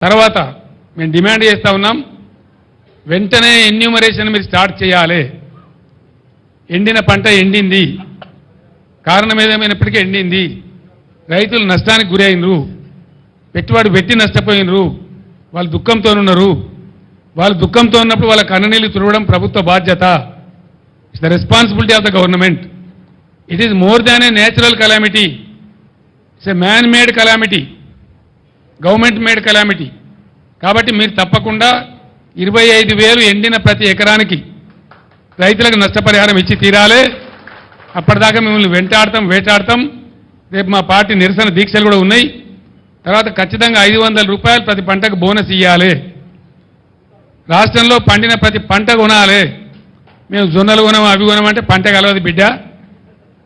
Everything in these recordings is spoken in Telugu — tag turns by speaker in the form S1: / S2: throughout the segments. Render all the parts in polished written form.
S1: తర్వాత మేము డిమాండ్ చేస్తా ఉన్నాం, వెంటనే ఎన్యూమరేషన్ మీరు స్టార్ట్ చేయాలి. ఎండిన పంట ఎండింది, కారణం ఏదేమైనప్పటికీ ఎండింది, రైతులు నష్టానికి గురైనరు, పెట్టుబడి పెట్టి నష్టపోయినరు, వాళ్ళు దుఃఖంతో ఉన్నారు. వాళ్ళు దుఃఖంతో ఉన్నప్పుడు వాళ్ళ కన్ననీళ్లు తుడవడం ప్రభుత్వ బాధ్యత. It's the responsibility of the government. It is more than A natural calamity, it's a man made calamity, government made calamity. కాబట్టి మీరు తప్పకుండా 25,000 ఎండిన ప్రతి ఎకరానికి రైతులకు నష్టపరిహారం ఇచ్చి తీరాలి. అప్పటిదాకా మిమ్మల్ని వెంటాడతాం, వేటాడతాం. రేపు మా పార్టీ నిరసన దీక్షలు కూడా ఉన్నాయి. తర్వాత ఖచ్చితంగా 500 రూపాయలు ప్రతి పంటకు బోనస్ ఇవ్వాలి. రాష్ట్రంలో పండిన ప్రతి పంట కొనాలి. మేము జొన్నలు కొనం, అవి కొనమంటే పంట కలవదు బిడ్డ.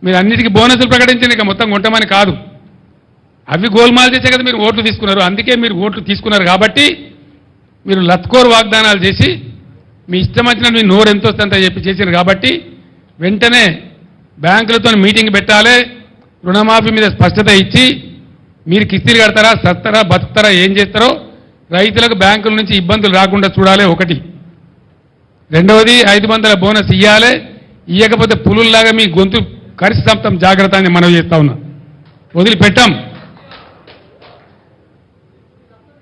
S1: మీరు అన్నిటికీ బోనస్లు ప్రకటించండి, ఇక మొత్తం కొంటామని కాదు. అవి గోల్మాల్ చేసే కదా మీరు ఓట్లు తీసుకున్నారు. అందుకే మీరు ఓట్లు తీసుకున్నారు కాబట్టి మీరు లత్కోర్ వాగ్దానాలు చేసి మీ ఇష్టం వచ్చిన మీ నోరు ఎంత వస్తుందంత చెప్పి చేశారు. కాబట్టి వెంటనే బ్యాంకులతో మీటింగ్ పెట్టాలి, రుణమాఫీ మీద స్పష్టత ఇచ్చి మీరు కిస్తీలు కడతారా, సత్తారా, బతుకుతారా, ఏం చేస్తారో రైతులకు బ్యాంకుల నుంచి ఇబ్బందులు రాకుండా చూడాలి. ఒకటి. రెండవది 500 బోనస్ ఇవ్వాలి. ఇవ్వకపోతే పులుల్లాగా మీ గొంతు కరిసి చంపుతాం, జాగ్రత్త అని మనం చేస్తా ఉన్నాం. వదిలిపెట్టాం.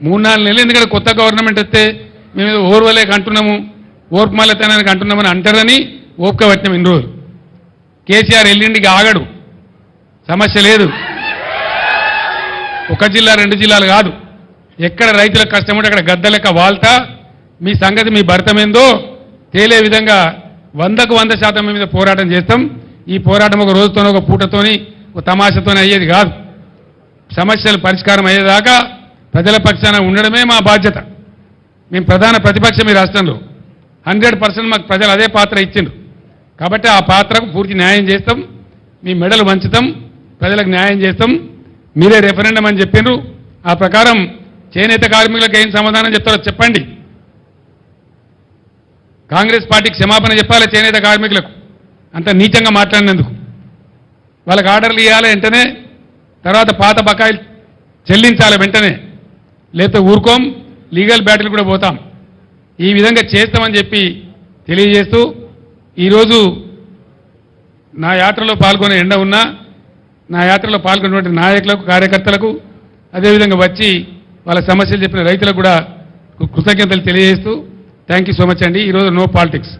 S1: 3-4 నెలలు ఎందుకంటే కొత్త గవర్నమెంట్ వస్తే మేము ఓర్వలేక అంటున్నాము, ఓర్పుమాలతనానికి అంటున్నామని అంటారని ఓపిక పట్టినాం ఇన్ని రోజులు. కేసీఆర్ ఎల్లుండికి ఆగడు, సమస్య లేదు. ఒక జిల్లా 2 జిల్లాలు కాదు, ఎక్కడ రైతులకు కష్టం ఉంటే అక్కడ గద్ద లెక్క వాల్తా మీ సంగతి మీ భర్తమేందో తేలే విధంగా 100కు 100% మీద పోరాటం చేస్తాం. ఈ పోరాటం ఒక రోజుతోనో ఒక పూటతోని ఒక తమాషతోనే అయ్యేది కాదు. సమస్యలు పరిష్కారం అయ్యేదాకా ప్రజల పక్షాన ఉండడమే మా బాధ్యత. మేము ప్రధాన ప్రతిపక్షం ఈ రాష్ట్రంలో. 100% మాకు ప్రజలు అదే పాత్ర ఇచ్చిండ్రు. కాబట్టి ఆ పాత్రకు పూర్తి న్యాయం చేస్తాం. మీ మెడలు వంచుతాం, ప్రజలకు న్యాయం చేస్తాం. మీరే రెఫరెండం అని చెప్పిండ్రు. ఆ ప్రకారం చేనేత కార్మికులకు ఏం సమాధానం చెప్తారో చెప్పండి. కాంగ్రెస్ పార్టీకి క్షమాపణ చెప్పాలి చేనేత కార్మికులకు అంత నీచంగా మాట్లాడినందుకు. వాళ్ళకి ఆర్డర్లు ఇవ్వాలి వెంటనే, తర్వాత పాత బకాయిలు చెల్లించాలి వెంటనే, లేకపోతే ఊరుకోం, లీగల్ బ్యాటిల్ కూడా పోతాం. ఈ విధంగా చేస్తామని చెప్పి తెలియజేస్తూ ఈరోజు నా యాత్రలో పాల్గొనే ఎండ ఉన్నా నా యాత్రలో పాల్గొన్నటువంటి నాయకులకు, కార్యకర్తలకు, అదేవిధంగా వచ్చి వాళ్ళ సమస్యలు చెప్పిన రైతులకు కూడా కృతజ్ఞతలు తెలియజేస్తూ థ్యాంక్ యూ సో మచ్ అండి. ఈరోజు నో పాలిటిక్స్.